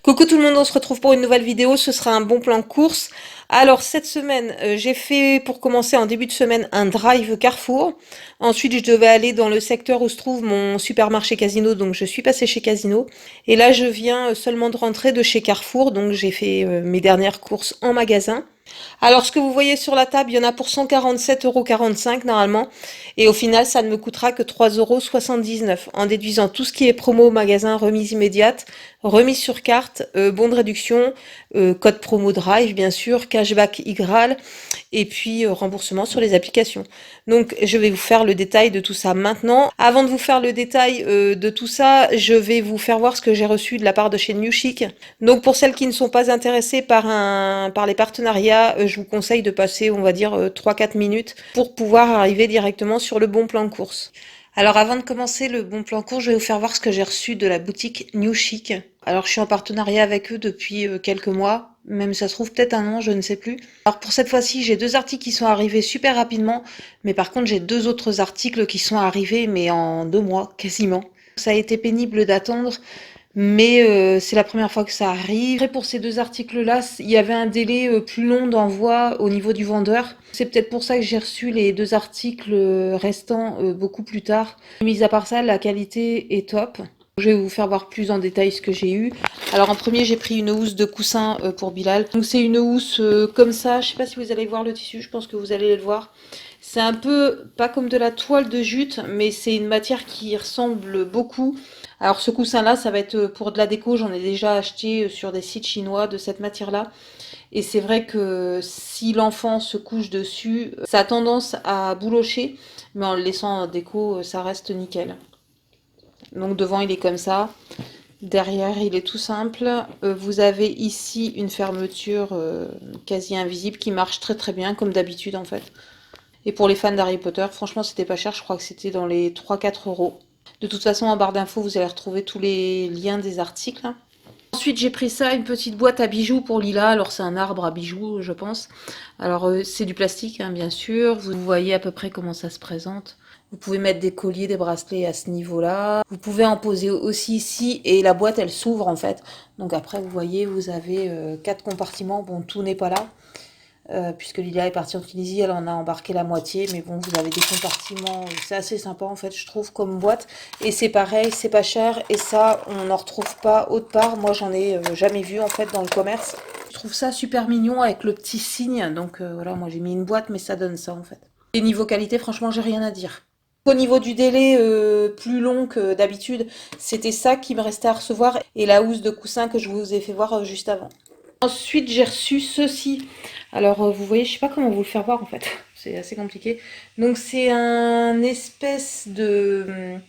Coucou tout le monde, on se retrouve pour une nouvelle vidéo, ce sera un bon plan course. Alors cette semaine, j'ai fait pour commencer en début de semaine un drive Carrefour. Ensuite, je devais aller dans le secteur où se trouve mon supermarché Casino, donc je suis passée chez Casino. Et là, je viens seulement de rentrer de chez Carrefour, donc j'ai fait mes dernières courses en magasin. Alors, ce que vous voyez sur la table, il y en a pour 147,45 € normalement. Et au final, ça ne me coûtera que 3,79 € en déduisant tout ce qui est promo au magasin, remise immédiate, remise sur carte, bon de réduction, code promo Drive bien sûr, cashback Igral et puis remboursement sur les applications. Donc je vais vous faire le détail de tout ça maintenant. Avant de vous faire le détail de tout ça, je vais vous faire voir ce que j'ai reçu de la part de chez New Chic. Donc pour celles qui ne sont pas intéressées par les partenariats, je vous conseille de passer, on va dire, 3-4 minutes pour pouvoir arriver directement sur le bon plan de course. Alors avant de commencer le bon plan course, je vais vous faire voir ce que j'ai reçu de la boutique New Chic. Alors je suis en partenariat avec eux depuis quelques mois, même ça se trouve peut-être un an, je ne sais plus. Alors pour cette fois-ci, j'ai deux articles qui sont arrivés super rapidement, mais par contre j'ai deux autres articles qui sont arrivés mais en 2 mois quasiment. Ça a été pénible d'attendre, mais c'est la première fois que ça arrive. Après, pour ces deux articles-là, il y avait un délai plus long d'envoi au niveau du vendeur. C'est peut-être pour ça que j'ai reçu les deux articles restants beaucoup plus tard. Mis à part ça, la qualité est top. Je vais vous faire voir plus en détail ce que j'ai eu. Alors en premier, j'ai pris une housse de coussin pour Bilal. Donc c'est une housse comme ça. Je sais pas si vous allez voir le tissu, je pense que vous allez le voir. C'est un peu, pas comme de la toile de jute, mais c'est une matière qui ressemble beaucoup. Alors ce coussin-là, ça va être pour de la déco. J'en ai déjà acheté sur des sites chinois de cette matière-là. Et c'est vrai que si l'enfant se couche dessus, ça a tendance à boulocher. Mais en le laissant en déco, ça reste nickel. Donc devant, il est comme ça. Derrière, il est tout simple. Vous avez ici une fermeture quasi invisible qui marche très très bien, comme d'habitude en fait. Et pour les fans d'Harry Potter, franchement, c'était pas cher. Je crois que c'était dans les 3-4 €. De toute façon, en barre d'infos, vous allez retrouver tous les liens des articles. Ensuite, j'ai pris ça, une petite boîte à bijoux pour Lila. Alors, c'est un arbre à bijoux, je pense. Alors, c'est du plastique, hein, bien sûr. Vous voyez à peu près comment ça se présente. Vous pouvez mettre des colliers, des bracelets à ce niveau-là. Vous pouvez en poser aussi ici. Et la boîte, elle s'ouvre, en fait. Donc après, vous voyez, vous avez 4 compartiments. Bon, tout n'est pas là. Puisque Lilia est partie en Tunisie, elle en a embarqué la moitié, mais bon, vous avez des compartiments, c'est assez sympa en fait, je trouve, comme boîte, et c'est pareil, c'est pas cher, et ça, on n'en retrouve pas autre part, moi j'en ai jamais vu en fait dans le commerce. Je trouve ça super mignon avec le petit signe, donc voilà, moi j'ai mis une boîte, mais ça donne ça en fait. Et niveau qualité, franchement, j'ai rien à dire. Au niveau du délai plus long que d'habitude, c'était ça qui me restait à recevoir, et la housse de coussin que je vous ai fait voir juste avant. Ensuite, j'ai reçu ceci. Alors, vous voyez, je sais pas comment vous le faire voir en fait. C'est assez compliqué. Donc, c'est un espèce de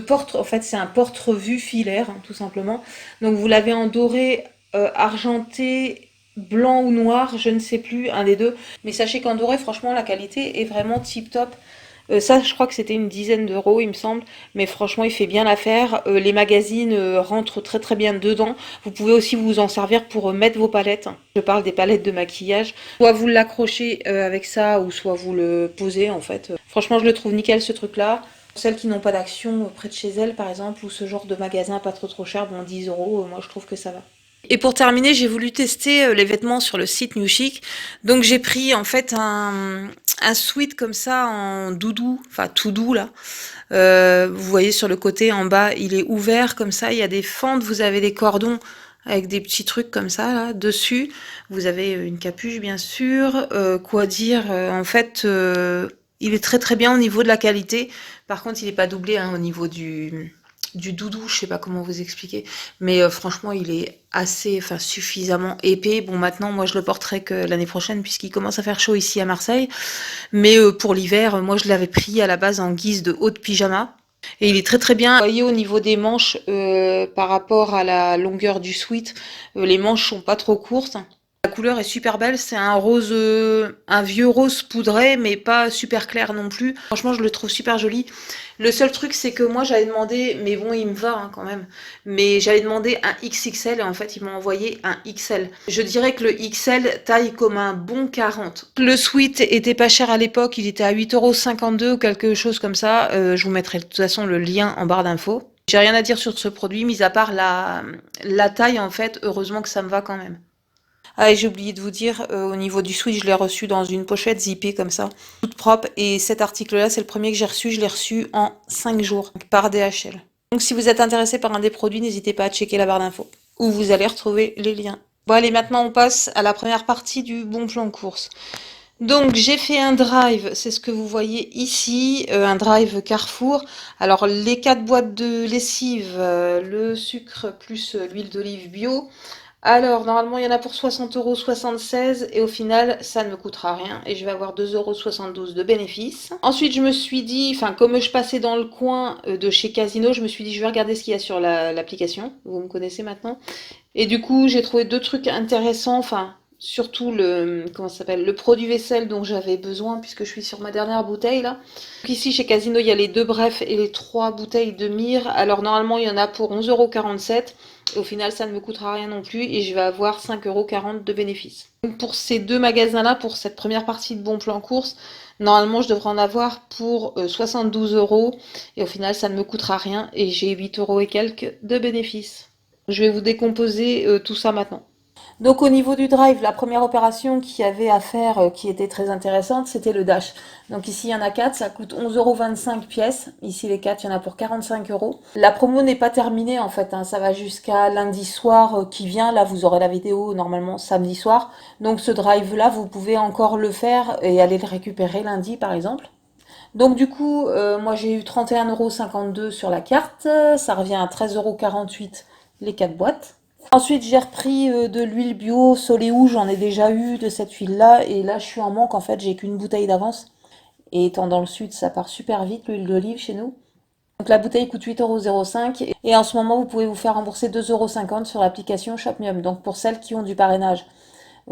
porte. En fait, c'est un porte-revue filaire, hein, tout simplement. Donc, vous l'avez en doré, argenté, blanc ou noir, je ne sais plus, un des deux. Mais sachez qu'en doré, franchement, la qualité est vraiment tip top. Ça, je crois que c'était une dizaine d'euros, il me semble. Mais franchement, il fait bien l'affaire. Les magazines rentrent très très bien dedans. Vous pouvez aussi vous en servir pour mettre vos palettes. Je parle des palettes de maquillage. Soit vous l'accrochez avec ça, ou soit vous le posez en fait. Franchement, je le trouve nickel ce truc-là. Celles qui n'ont pas d'action près de chez elles, par exemple, ou ce genre de magasin pas trop cher, bon 10 euros, moi je trouve que ça va. Et pour terminer, j'ai voulu tester les vêtements sur le site New Chic. Donc j'ai pris en fait un sweat comme ça en doudou, enfin tout doux là. Vous voyez sur le côté en bas, il est ouvert comme ça, il y a des fentes, vous avez des cordons avec des petits trucs comme ça là dessus. Vous avez une capuche bien sûr. Quoi dire, en fait, il est très très bien au niveau de la qualité. Par contre, il n'est pas doublé hein, au niveau du doudou, je sais pas comment vous expliquer, mais franchement il est assez, enfin suffisamment épais. Bon maintenant moi je le porterai que l'année prochaine puisqu'il commence à faire chaud ici à Marseille, mais pour l'hiver, moi je l'avais pris à la base en guise de haut de pyjama. Et il est très très bien. Vous voyez au niveau des manches, par rapport à la longueur du sweat, les manches sont pas trop courtes. La couleur est super belle, c'est un rose, un vieux rose poudré, mais pas super clair non plus. Franchement, je le trouve super joli. Le seul truc, c'est que moi, j'avais demandé, mais bon, il me va hein, quand même, mais j'avais demandé un XXL et en fait, ils m'ont envoyé un XL. Je dirais que le XL taille comme un bon 40. Le sweat était pas cher à l'époque, il était à 8,52 € ou quelque chose comme ça. Je vous mettrai de toute façon le lien en barre d'infos. J'ai rien à dire sur ce produit, mis à part la taille en fait, heureusement que ça me va quand même. Ah, et j'ai oublié de vous dire, au niveau du switch, je l'ai reçu dans une pochette zippée comme ça, toute propre. Et cet article-là, c'est le premier que j'ai reçu. Je l'ai reçu en 5 jours par DHL. Donc si vous êtes intéressé par un des produits, n'hésitez pas à checker la barre d'infos, où vous allez retrouver les liens. Bon allez, maintenant on passe à la première partie du bon plan course. Donc j'ai fait un drive, c'est ce que vous voyez ici, un drive Carrefour. Alors les 4 boîtes de lessive, le sucre plus l'huile d'olive bio. Alors normalement il y en a pour 60,76 € et au final ça ne me coûtera rien et je vais avoir 2,72 € de bénéfices. Ensuite je me suis dit, enfin comme je passais dans le coin de chez Casino, je me suis dit je vais regarder ce qu'il y a sur l'application, vous me connaissez maintenant. Et du coup, j'ai trouvé deux trucs intéressants, enfin, surtout comment ça s'appelle, le produit vaisselle dont j'avais besoin puisque je suis sur ma dernière bouteille là. Donc ici, chez Casino, il y a les deux brefs et les 3 bouteilles de myrrhe. Alors normalement, il y en a pour 11,47 € et au final, ça ne me coûtera rien non plus et je vais avoir 5,40 € de bénéfices. Donc pour ces deux magasins-là, pour cette première partie de bon plan course, normalement, je devrais en avoir pour 72 € et au final, ça ne me coûtera rien et j'ai 8 € et quelques de bénéfices. Je vais vous décomposer tout ça maintenant. Donc au niveau du drive, la première opération qu'il y avait à faire qui était très intéressante, c'était le dash. Donc ici il y en a 4, ça coûte 11,25 € pièce. Ici les 4, il y en a pour 45 €. La promo n'est pas terminée en fait, hein. Ça va jusqu'à lundi soir qui vient. Là vous aurez la vidéo normalement samedi soir. Donc ce drive là, vous pouvez encore le faire et aller le récupérer lundi par exemple. Donc du coup, moi j'ai eu 31,52 € sur la carte, ça revient à 13,48 € les 4 boîtes. Ensuite j'ai repris de l'huile bio Soleil, j'en ai déjà eu de cette huile là et là je suis en manque en fait, j'ai qu'une bouteille d'avance. Et étant dans le sud, ça part super vite l'huile d'olive chez nous. Donc la bouteille coûte 8,05 € et en ce moment vous pouvez vous faire rembourser 2,50 € sur l'application Shopmium. Donc pour celles qui ont du parrainage,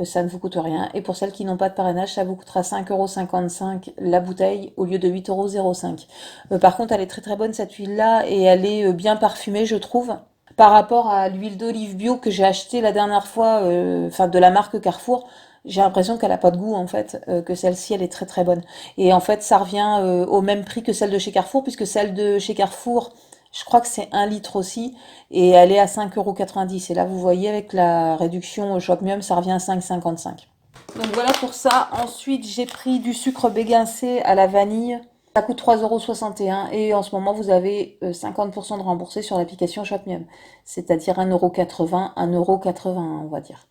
ça ne vous coûte rien. Et pour celles qui n'ont pas de parrainage, ça vous coûtera 5,55 € la bouteille au lieu de 8,05 €. Par contre, elle est très très bonne cette huile-là et elle est bien parfumée, je trouve. Par rapport à l'huile d'olive bio que j'ai achetée la dernière fois, enfin de la marque Carrefour, j'ai l'impression qu'elle a pas de goût en fait, que celle-ci elle est très très bonne. Et en fait, ça revient au même prix que celle de chez Carrefour, puisque celle de chez Carrefour, je crois que c'est 1 litre aussi, et elle est à 5,90 €. Et là, vous voyez, avec la réduction au Shopmium, ça revient à 5,55 €. Donc voilà pour ça. Ensuite, j'ai pris du sucre béguincé à la vanille. Ça coûte 3,61 € et en ce moment, vous avez 50% de remboursé sur l'application Shopmium. C'est-à-dire 1,80 €, 1,81 € on va dire.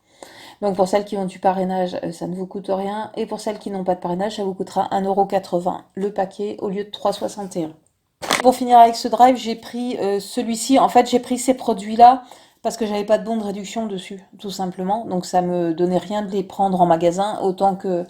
Donc pour celles qui ont du parrainage, ça ne vous coûte rien. Et pour celles qui n'ont pas de parrainage, ça vous coûtera 1,80 € le paquet au lieu de 3,61 €. Pour finir avec ce drive, j'ai pris celui-ci. En fait, j'ai pris ces produits-là parce que j'avais pas de bon de réduction dessus, tout simplement. Donc ça me donnait rien de les prendre en magasin, autant que,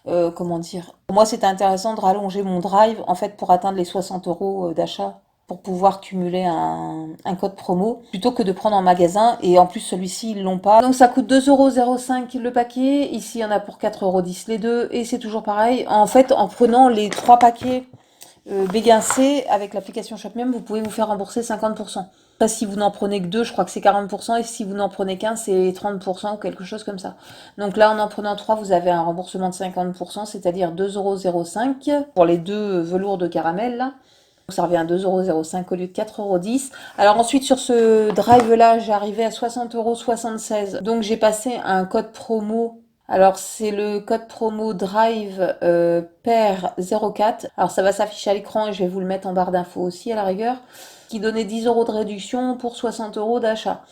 comment dire. Pour moi, c'était intéressant de rallonger mon drive, en fait, pour atteindre les 60 € d'achat, pour pouvoir cumuler un code promo, plutôt que de prendre en magasin. Et en plus, celui-ci, ils l'ont pas. Donc ça coûte 2,05 € le paquet. Ici, il y en a pour 4,10 € les deux. Et c'est toujours pareil. En fait, en prenant les 3 paquets béguincé avec l'application Shopmium, vous pouvez vous faire rembourser 50%. Après, si vous n'en prenez que deux, je crois que c'est 40%, et si vous n'en prenez qu'un, c'est 30% ou quelque chose comme ça. Donc là, en prenant trois, vous avez un remboursement de 50%, c'est-à-dire 2,05 € pour les deux velours de caramel, là. Donc ça revient à 2,05 € au lieu de 4,10 €. Alors ensuite, sur ce drive-là, j'arrivais à 60,76 €. Donc j'ai passé un code promo. Alors c'est le code promo Drive PER04. Alors ça va s'afficher à l'écran et je vais vous le mettre en barre d'infos aussi à la rigueur. Qui donnait 10 € de réduction pour 60 € d'achat.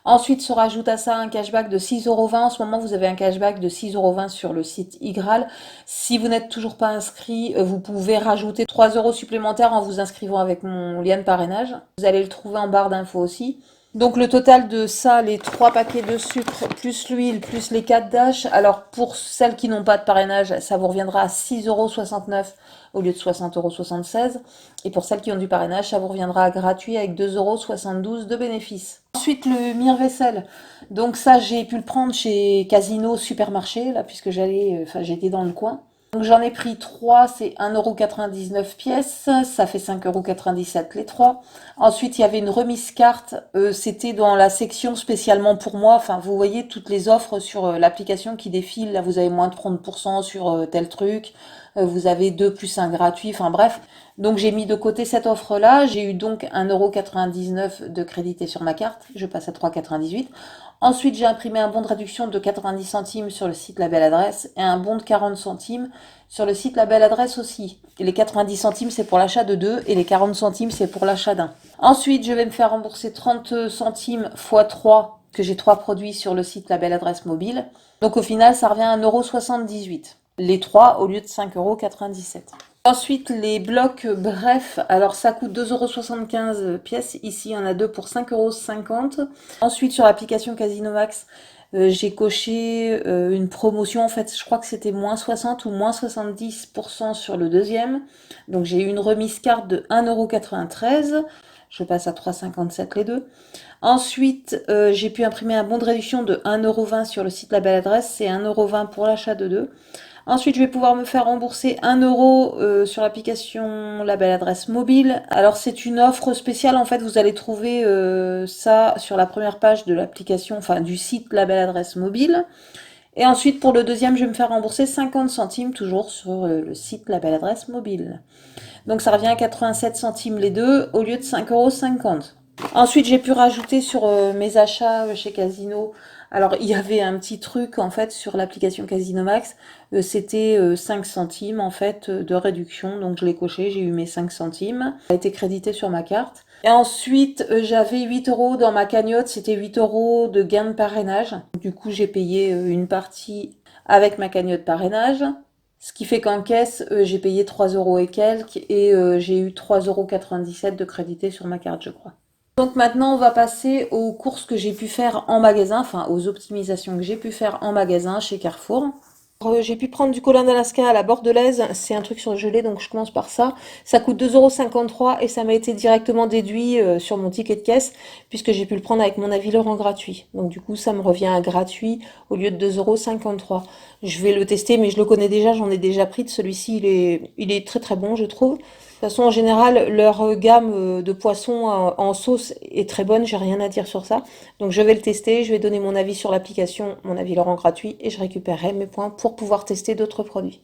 Ensuite se rajoute à ça un cashback de 6,20 €. En ce moment, vous avez un cashback de 6,20 € sur le site iGraal. Si vous n'êtes toujours pas inscrit, vous pouvez rajouter 3 € supplémentaires en vous inscrivant avec mon lien de parrainage. Vous allez le trouver en barre d'infos aussi. Donc le total de ça, les 3 paquets de sucre, plus l'huile, plus les 4 dash. Alors pour celles qui n'ont pas de parrainage, ça vous reviendra à 6,69 € au lieu de 60,76 €. Et pour celles qui ont du parrainage, ça vous reviendra gratuit avec 2,72 € de bénéfice. Ensuite, le mire-vaisselle. Donc ça, j'ai pu le prendre chez Casino Supermarché, là, puisque j'étais dans le coin. Donc j'en ai pris 3, c'est 1,99 € pièce, ça fait 5,97 € les 3. Ensuite, il y avait une remise carte, c'était dans la section spécialement pour moi. Enfin, vous voyez toutes les offres sur l'application qui défilent. Là, vous avez moins de 30% sur tel truc, vous avez 2 plus un gratuit, enfin bref. Donc j'ai mis de côté cette offre-là. J'ai eu donc 1,99 € de crédité sur ma carte. Je passe à 3,98 €. Ensuite, j'ai imprimé un bon de réduction de 90 centimes sur le site La Belle Adresse et un bon de 40 centimes sur le site La Belle Adresse aussi. Et les 90 centimes, c'est pour l'achat de 2 et les 40 centimes, c'est pour l'achat d'un. Ensuite, je vais me faire rembourser 30 centimes x 3, que j'ai 3 produits sur le site La Belle Adresse mobile. Donc au final, ça revient à 1,78 €. Les 3 au lieu de 5,97 €. Ensuite, les blocs bref, alors ça coûte 2,75 € pièce. Ici, il y en a deux pour 5,50 €. Ensuite, sur l'application Casino Max, j'ai coché une promotion. En fait, je crois que c'était moins 60 ou moins 70% sur le deuxième. Donc, j'ai eu une remise carte de 1,93 €. Je passe à 3,57 € les deux. Ensuite, j'ai pu imprimer un bon de réduction de 1,20 € sur le site La Belle Adresse. C'est 1,20 € pour l'achat de deux. Ensuite, je vais pouvoir me faire rembourser 1 € sur l'application La Belle Adresse mobile. Alors, c'est une offre spéciale. En fait, vous allez trouver ça sur la première page de l'application, enfin du site La Belle Adresse mobile. Et ensuite, pour le deuxième, je vais me faire rembourser 50 centimes, toujours sur le site La Belle Adresse mobile. Donc, ça revient à 87 centimes les deux, au lieu de 5,50 €. Ensuite, j'ai pu rajouter sur mes achats chez Casino. Alors, il y avait un petit truc en fait sur l'application Casino Max. C'était 5 centimes en fait de réduction. Donc, je l'ai coché, j'ai eu mes 5 centimes. Ça a été crédité sur ma carte. Et ensuite, j'avais 8 € dans ma cagnotte. C'était 8 € de gain de parrainage. Du coup, j'ai payé une partie avec ma cagnotte parrainage. Ce qui fait qu'en caisse, j'ai payé 3 € et quelques. Et j'ai eu 3,97 € de crédité sur ma carte, je crois. Donc maintenant, on va passer aux courses que j'ai pu faire en magasin, enfin aux optimisations que j'ai pu faire en magasin chez Carrefour. J'ai pu prendre du Colin d'Alaska à la bordelaise, c'est un truc sur le gelé, donc je commence par ça. Ça coûte 2,53 € et ça m'a été directement déduit sur mon ticket de caisse, puisque j'ai pu le prendre avec mon avis Laurent gratuit. Donc du coup, ça me revient à gratuit au lieu de 2,53 €. Je vais le tester, mais je le connais déjà, j'en ai déjà pris de celui-ci, il est très très bon, je trouve. De toute façon, en général, leur gamme de poissons en sauce est très bonne, j'ai rien à dire sur ça. Donc je vais le tester, je vais donner mon avis sur l'application, mon avis Laurent gratuit, et je récupérerai mes points pour pouvoir tester d'autres produits.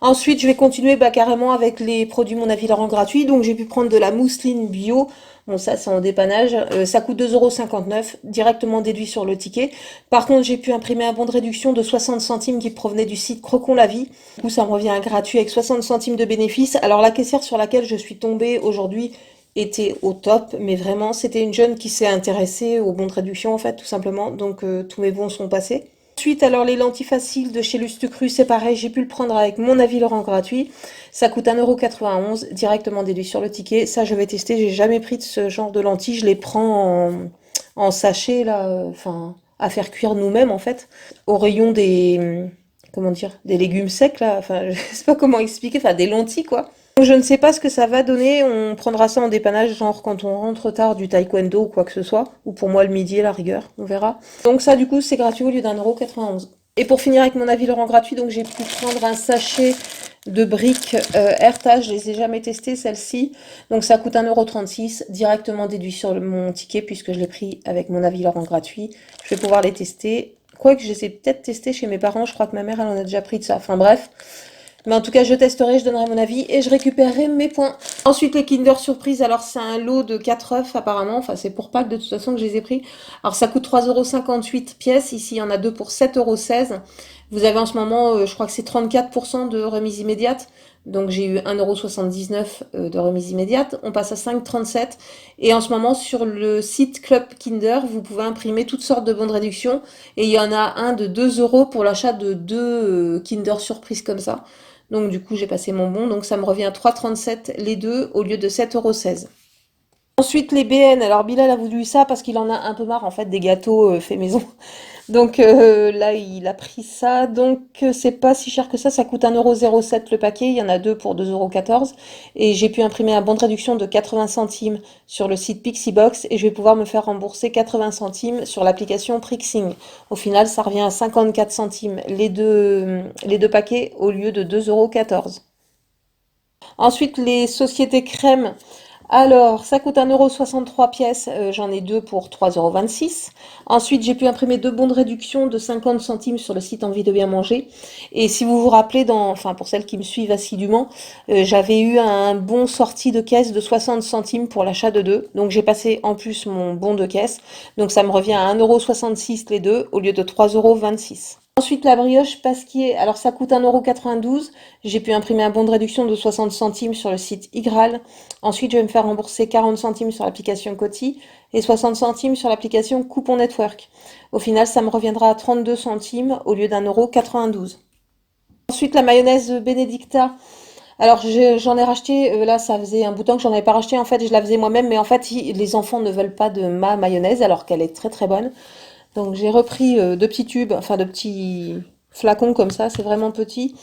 Ensuite, je vais continuer carrément avec les produits Mon Avis Laurent gratuit. Donc j'ai pu prendre de la mousseline bio. Bon, ça c'est en dépannage. Ça coûte 2,59 € directement déduit sur le ticket. Par contre, j'ai pu imprimer un bon de réduction de 60 centimes qui provenait du site Croquons la Vie. Du coup, ça me revient à gratuit avec 60 centimes de bénéfice. Alors la caissière sur laquelle je suis tombée aujourd'hui était au top, mais vraiment c'était une jeune qui s'est intéressée aux bons de réduction en fait, tout simplement. Donc tous mes bons sont passés. Ensuite, alors les lentilles faciles de chez Lustucru, c'est pareil, j'ai pu le prendre avec mon avis Laurent gratuit. Ça coûte 1,91 € directement déduit sur le ticket. Ça, je vais tester. J'ai jamais pris de ce genre de lentilles. Je les prends en sachet, là, enfin, à faire cuire nous-mêmes, en fait, au rayon des, comment dire, des légumes secs, là. Enfin, je sais pas comment expliquer. Enfin, des lentilles, quoi. Je ne sais pas ce que ça va donner. On prendra ça en dépannage, genre quand on rentre tard du taekwondo ou quoi que ce soit. Ou pour moi le midi à la rigueur, on verra. Donc ça du coup c'est gratuit au lieu d'1,91 €. Et pour finir avec mon avis Laurent gratuit, donc j'ai pu prendre un sachet de briques AirTag. Je les ai jamais testées celles-ci. Donc ça coûte 1,36 € directement déduit sur mon ticket puisque je l'ai pris avec mon avis Laurent gratuit. Je vais pouvoir les tester. Quoique je les ai peut-être testés chez mes parents. Je crois que ma mère elle en a déjà pris de ça. Enfin bref. Mais en tout cas, je testerai, je donnerai mon avis et je récupérerai mes points. Ensuite, les Kinder Surprise, alors c'est un lot de 4 œufs apparemment. Enfin, c'est pour Pâques de toute façon que je les ai pris. Alors ça coûte 3,58 € pièce. Ici, il y en a deux pour 7,16 €. Vous avez en ce moment, je crois que c'est 34% de remise immédiate. Donc j'ai eu 1,79 € de remise immédiate. On passe à 5,37 €. Et en ce moment, sur le site Club Kinder, vous pouvez imprimer toutes sortes de bons de réduction. Et il y en a un de 2 € pour l'achat de deux Kinder Surprise comme ça. Donc du coup, j'ai passé mon bon. Donc ça me revient à 3,37 € les deux au lieu de 7,16 €. Ensuite, les BN. Alors Bilal a voulu ça parce qu'il en a un peu marre en fait des gâteaux faits maison. Donc là, il a pris ça. Donc c'est pas si cher que ça coûte 1,07 € le paquet. Il y en a deux pour 2,14 €. Et j'ai pu imprimer un bon de réduction de 80 centimes sur le site Pixiebox. Et je vais pouvoir me faire rembourser 80 centimes sur l'application Prixing. Au final, ça revient à 54 centimes les deux paquets au lieu de 2,14 €. Ensuite, les sociétés crèmes. Alors, ça coûte 1,63 € pièces, j'en ai deux pour 3,26 €. Ensuite, j'ai pu imprimer deux bons de réduction de 50 centimes sur le site Envie de bien manger. Et si vous vous rappelez, enfin pour celles qui me suivent assidûment, j'avais eu un bon sortie de caisse de 60 centimes pour l'achat de deux. Donc j'ai passé en plus mon bon de caisse. Donc ça me revient à 1,66 € les deux au lieu de 3,26 €. Ensuite, la brioche Pasquier, alors ça coûte 1,92 €. J'ai pu imprimer un bon de réduction de 60 centimes sur le site Igral. Ensuite, je vais me faire rembourser 40 centimes sur l'application Coty et 60 centimes sur l'application Coupon Network. Au final, ça me reviendra à 32 centimes au lieu d'1,92 €. Ensuite, la mayonnaise Benedicta. Alors, j'en ai racheté, là, ça faisait un bout de temps que j'en avais pas racheté. En fait, je la faisais moi-même, mais en fait, les enfants ne veulent pas de ma mayonnaise alors qu'elle est très très bonne. Donc, j'ai repris deux petits tubes, enfin de petits flacons comme ça, c'est vraiment petit.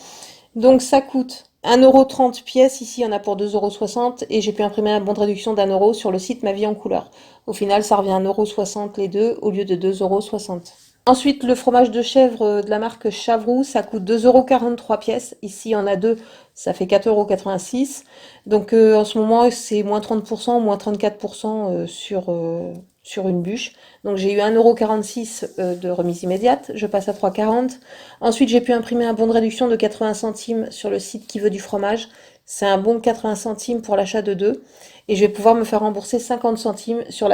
Donc ça coûte 1,30 € pièce, ici il y en a pour 2,60 € et j'ai pu imprimer un bon de réduction d'1 € sur le site Ma Vie en Couleur. Au final ça revient à 1,60 € les deux au lieu de 2,60 €. Ensuite le fromage de chèvre de la marque Chavroux, ça coûte 2,43 € pièce, ici il y en a deux, ça fait 4,86 €. Donc en ce moment c'est moins 30%, moins 34% sur une bûche. Donc j'ai eu 1,46 € de remise immédiate, je passe à 3,40 €. Ensuite, j'ai pu imprimer un bon de réduction de 80 centimes sur le site Qui veut du fromage. C'est un bon de 80 centimes pour l'achat de deux. Et je vais pouvoir me faire rembourser 50 centimes sur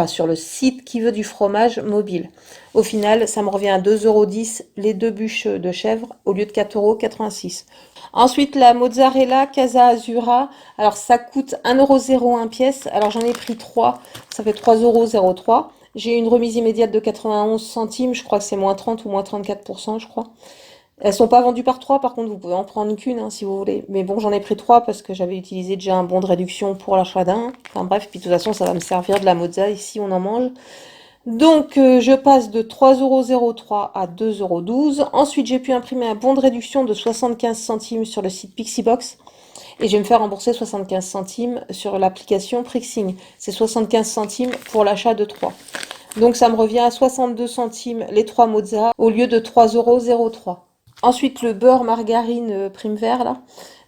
sur le site Qui veut du fromage mobile. Au final, ça me revient à 2,10 € les deux bûches de chèvre au lieu de 4,86 €. Ensuite, la mozzarella Casa Azura. Alors, ça coûte 1,01 € pièce. Alors, j'en ai pris 3. Ça fait 3,03 €. J'ai eu une remise immédiate de 91 centimes. Je crois que c'est moins 30 ou moins 34%, je crois. Elles sont pas vendues par 3, par contre, vous pouvez en prendre qu'une hein, si vous voulez. Mais bon, j'en ai pris 3 parce que j'avais utilisé déjà un bon de réduction pour l'achat d'un. Enfin bref, puis de toute façon, ça va me servir de la mozza ici, on en mange. Donc, je passe de 3,03 € à 2,12 €. Ensuite, j'ai pu imprimer un bon de réduction de 75 centimes sur le site Pixibox. Et je vais me faire rembourser 75 centimes sur l'application Prixing. C'est 75 centimes pour l'achat de 3. Donc, ça me revient à 62 centimes les 3 mozza au lieu de 3,03 €. Ensuite, le beurre margarine prime vert, là.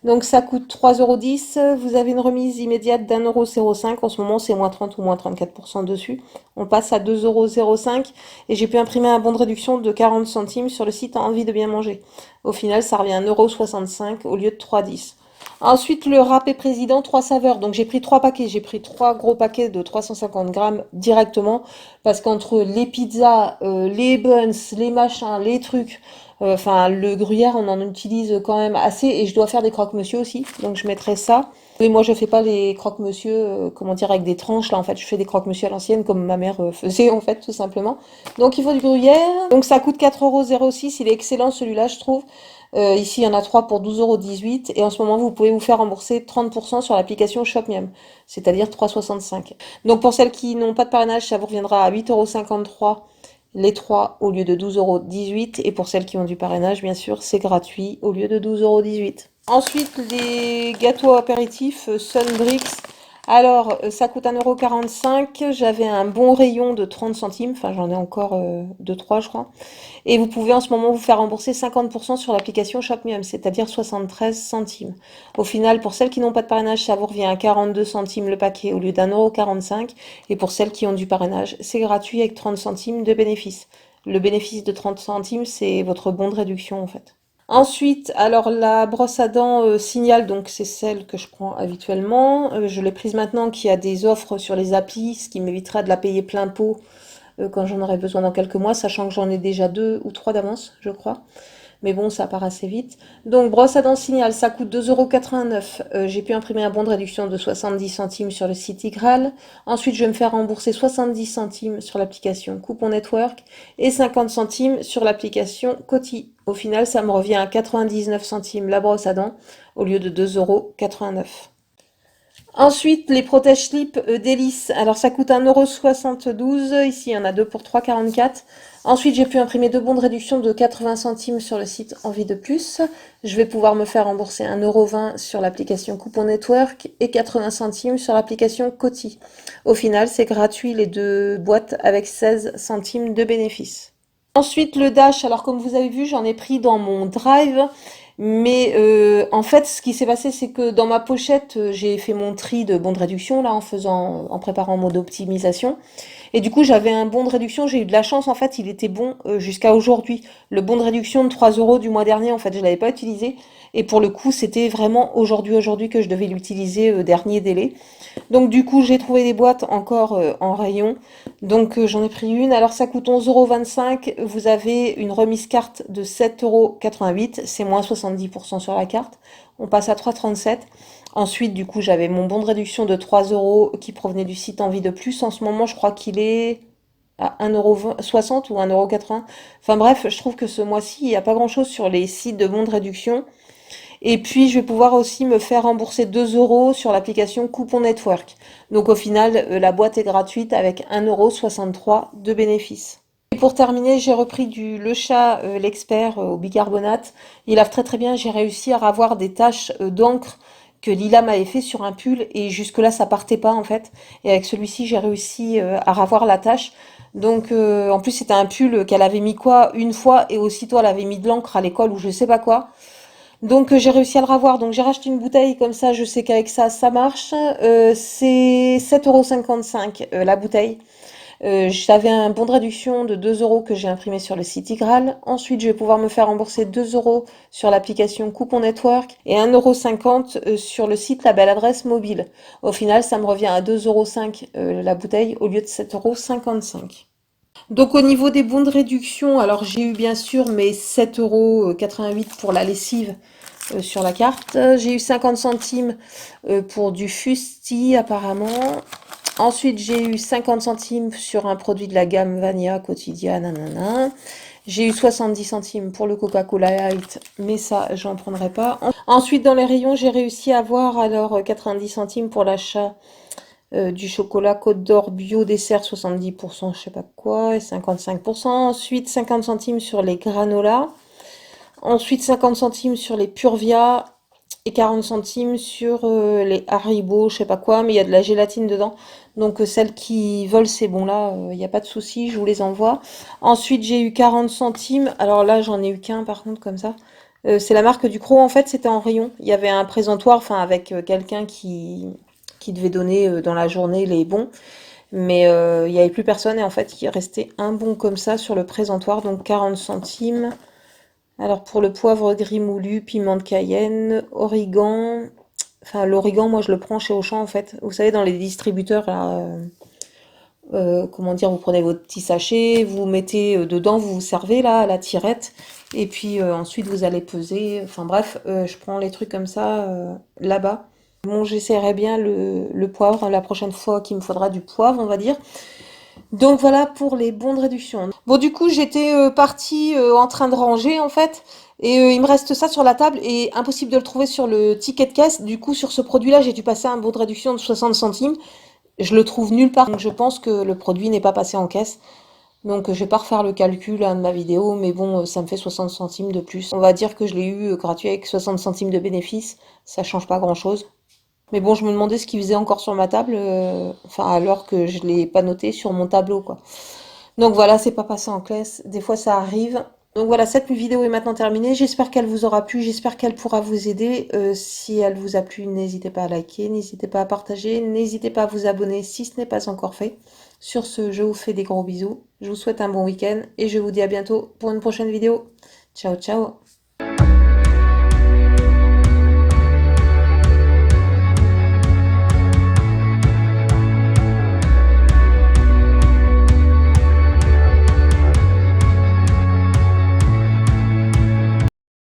Donc, ça coûte 3,10 €. Vous avez une remise immédiate d'1,05 €. En ce moment, c'est moins 30 ou moins 34% dessus. On passe à 2,05 € et j'ai pu imprimer un bon de réduction de 40 centimes sur le site Envie de bien manger. Au final, ça revient à 1,65 € au lieu de 3,10 €. Ensuite, le râpé président, 3 saveurs. Donc, j'ai pris 3 paquets. J'ai pris 3 gros paquets de 350 grammes directement. Parce qu'entre les pizzas, les buns, les machins, les trucs, enfin, le gruyère, on en utilise quand même assez. Et je dois faire des croque-monsieur aussi. Donc, je mettrai ça. Et moi, je fais pas les croque-monsieur, comment dire, avec des tranches. Là, en fait, je fais des croque-monsieur à l'ancienne, comme ma mère faisait, en fait, tout simplement. Donc, il faut du gruyère. Donc, ça coûte 4,06 €. Il est excellent, celui-là, je trouve. Ici, il y en a 3 pour 12,18 € et en ce moment, vous pouvez vous faire rembourser 30% sur l'application ShopMium, c'est-à-dire 3,65 €. Donc pour celles qui n'ont pas de parrainage, ça vous reviendra à 8,53 € les 3 au lieu de 12,18 € et pour celles qui ont du parrainage, bien sûr, c'est gratuit au lieu de 12,18 €. Ensuite, les gâteaux apéritifs Sunbrix. Alors, ça coûte 1,45 €. J'avais un bon rayon de 30 centimes. Enfin, j'en ai encore 2-3, je crois. Et vous pouvez en ce moment vous faire rembourser 50% sur l'application ShopMium, c'est-à-dire 73 centimes. Au final, pour celles qui n'ont pas de parrainage, ça vous revient à 42 centimes le paquet au lieu d'1,45 €. Et pour celles qui ont du parrainage, c'est gratuit avec 30 centimes de bénéfice. Le bénéfice de 30 centimes, c'est votre bon de réduction en fait. Ensuite, alors la brosse à dents Signal, donc c'est celle que je prends habituellement. Je l'ai prise maintenant qui a des offres sur les applis, ce qui m'évitera de la payer plein pot quand j'en aurai besoin dans quelques mois, sachant que j'en ai déjà 2 ou 3 d'avance, je crois. Mais bon, ça part assez vite. Donc, brosse à dents Signal, ça coûte 2,89 €. J'ai pu imprimer un bon de réduction de 70 centimes sur le site Igral. Ensuite, je vais me faire rembourser 70 centimes sur l'application Coupon Network et 50 centimes sur l'application Coty. Au final, ça me revient à 99 centimes la brosse à dents au lieu de 2,89 €. Ensuite, les protège-slips Délice. Alors, ça coûte 1,72 €. Ici, il y en a deux pour 3,44 €. Ensuite, j'ai pu imprimer deux bons de réduction de 80 centimes sur le site Envie de Plus. Je vais pouvoir me faire rembourser 1,20 € sur l'application Coupon Network et 80 centimes sur l'application Coty. Au final, c'est gratuit les deux boîtes avec 16 centimes de bénéfice. Ensuite, le Dash. Alors, comme vous avez vu, j'en ai pris dans mon Drive. Mais en fait, ce qui s'est passé, c'est que dans ma pochette, j'ai fait mon tri de bons de réduction là en préparant en mode optimisation. Et du coup, j'avais un bon de réduction. J'ai eu de la chance en fait, il était bon jusqu'à aujourd'hui. Le bon de réduction de 3 euros du mois dernier, en fait, je l'avais pas utilisé. Et pour le coup, c'était vraiment aujourd'hui que je devais l'utiliser, dernier délai. Donc du coup, j'ai trouvé des boîtes encore en rayon. Donc j'en ai pris une. Alors ça coûte 11,25 €. Vous avez une remise carte de 7,88 €. C'est moins 70% sur la carte. On passe à 3,37 €. Ensuite, du coup, j'avais mon bon de réduction de 3 € qui provenait du site Envie de Plus. En ce moment, je crois qu'il est à 1,60 € ou 1,80 €. Enfin bref, je trouve que ce mois-ci, il n'y a pas grand-chose sur les sites de bons de réduction. Et puis, je vais pouvoir aussi me faire rembourser 2 € sur l'application Coupon Network. Donc, au final, la boîte est gratuite avec 1,63 € de bénéfice. Et pour terminer, j'ai repris du Le Chat, l'expert au bicarbonate. Il lave très très bien. J'ai réussi à avoir des taches d'encre que Lila m'avait fait sur un pull et jusque-là, ça partait pas en fait. Et avec celui-ci, j'ai réussi à ravoir la tache. Donc, en plus, c'était un pull qu'elle avait mis quoi une fois et aussitôt elle avait mis de l'encre à l'école ou je sais pas quoi. Donc j'ai réussi à le ravoir. Donc j'ai racheté une bouteille comme ça, je sais qu'avec ça, ça marche. C'est 7,55 € la bouteille. J'avais un bon de réduction de 2 € que j'ai imprimé sur le site Igral. Ensuite, je vais pouvoir me faire rembourser 2 € sur l'application Coupon Network et 1,50 € sur le site La Belle Adresse Mobile. Au final, ça me revient à 2,05 € la bouteille au lieu de 7,55 €. Donc au niveau des bons de réduction, alors j'ai eu bien sûr mes 7,88 € pour la lessive sur la carte. J'ai eu 50 centimes pour du fusti apparemment. Ensuite j'ai eu 50 centimes sur un produit de la gamme Vania quotidien, nanana. J'ai eu 70 centimes pour le Coca-Cola Light, mais ça j'en prendrai pas. Ensuite dans les rayons j'ai réussi à avoir alors 90 centimes pour l'achat du chocolat Côte d'Or bio dessert 70%, je sais pas quoi, et 55%. Ensuite, 50 centimes sur les granolas. Ensuite, 50 centimes sur les Purvia et 40 centimes sur les Haribo, je sais pas quoi, mais il y a de la gélatine dedans. Donc, celles qui veulent ces bons-là, il n'y a pas de souci, je vous les envoie. Ensuite, j'ai eu 40 centimes. Alors là, j'en ai eu qu'un par contre, comme ça. C'est la marque Ducros. En fait, c'était en rayon. Il y avait un présentoir, enfin, avec quelqu'un qui devait donner dans la journée les bons. Mais il n'y avait plus personne et en fait, il restait un bon comme ça sur le présentoir, donc 40 centimes. Alors pour le poivre gris moulu, piment de Cayenne, origan. Enfin, l'origan, moi je le prends chez Auchan en fait. Vous savez, dans les distributeurs, là, comment dire, vous prenez votre petit sachet, vous mettez dedans, vous vous servez là à la tirette. Et puis ensuite vous allez peser. Enfin bref, je prends les trucs comme ça là-bas. Bon, j'essaierai bien le poivre la prochaine fois qu'il me faudra du poivre, on va dire. Donc voilà pour les bons de réduction. Bon, du coup, j'étais partie en train de ranger en fait. Et il me reste ça sur la table et impossible de le trouver sur le ticket de caisse. Du coup, sur ce produit-là, j'ai dû passer un bon de réduction de 60 centimes. Je le trouve nulle part. Donc je pense que le produit n'est pas passé en caisse. Donc je vais pas refaire le calcul de ma vidéo, mais bon, ça me fait 60 centimes de plus. On va dire que je l'ai eu gratuit avec 60 centimes de bénéfice. Ça change pas grand-chose. Mais bon, je me demandais ce qu'il faisait encore sur ma table, enfin alors que je l'ai pas noté sur mon tableau, quoi. Donc voilà, c'est pas passé en classe. Des fois, ça arrive. Donc voilà, cette vidéo est maintenant terminée. J'espère qu'elle vous aura plu. J'espère qu'elle pourra vous aider. Si elle vous a plu, n'hésitez pas à liker, n'hésitez pas à partager, n'hésitez pas à vous abonner si ce n'est pas encore fait. Sur ce, je vous fais des gros bisous. Je vous souhaite un bon week-end et je vous dis à bientôt pour une prochaine vidéo. Ciao, ciao!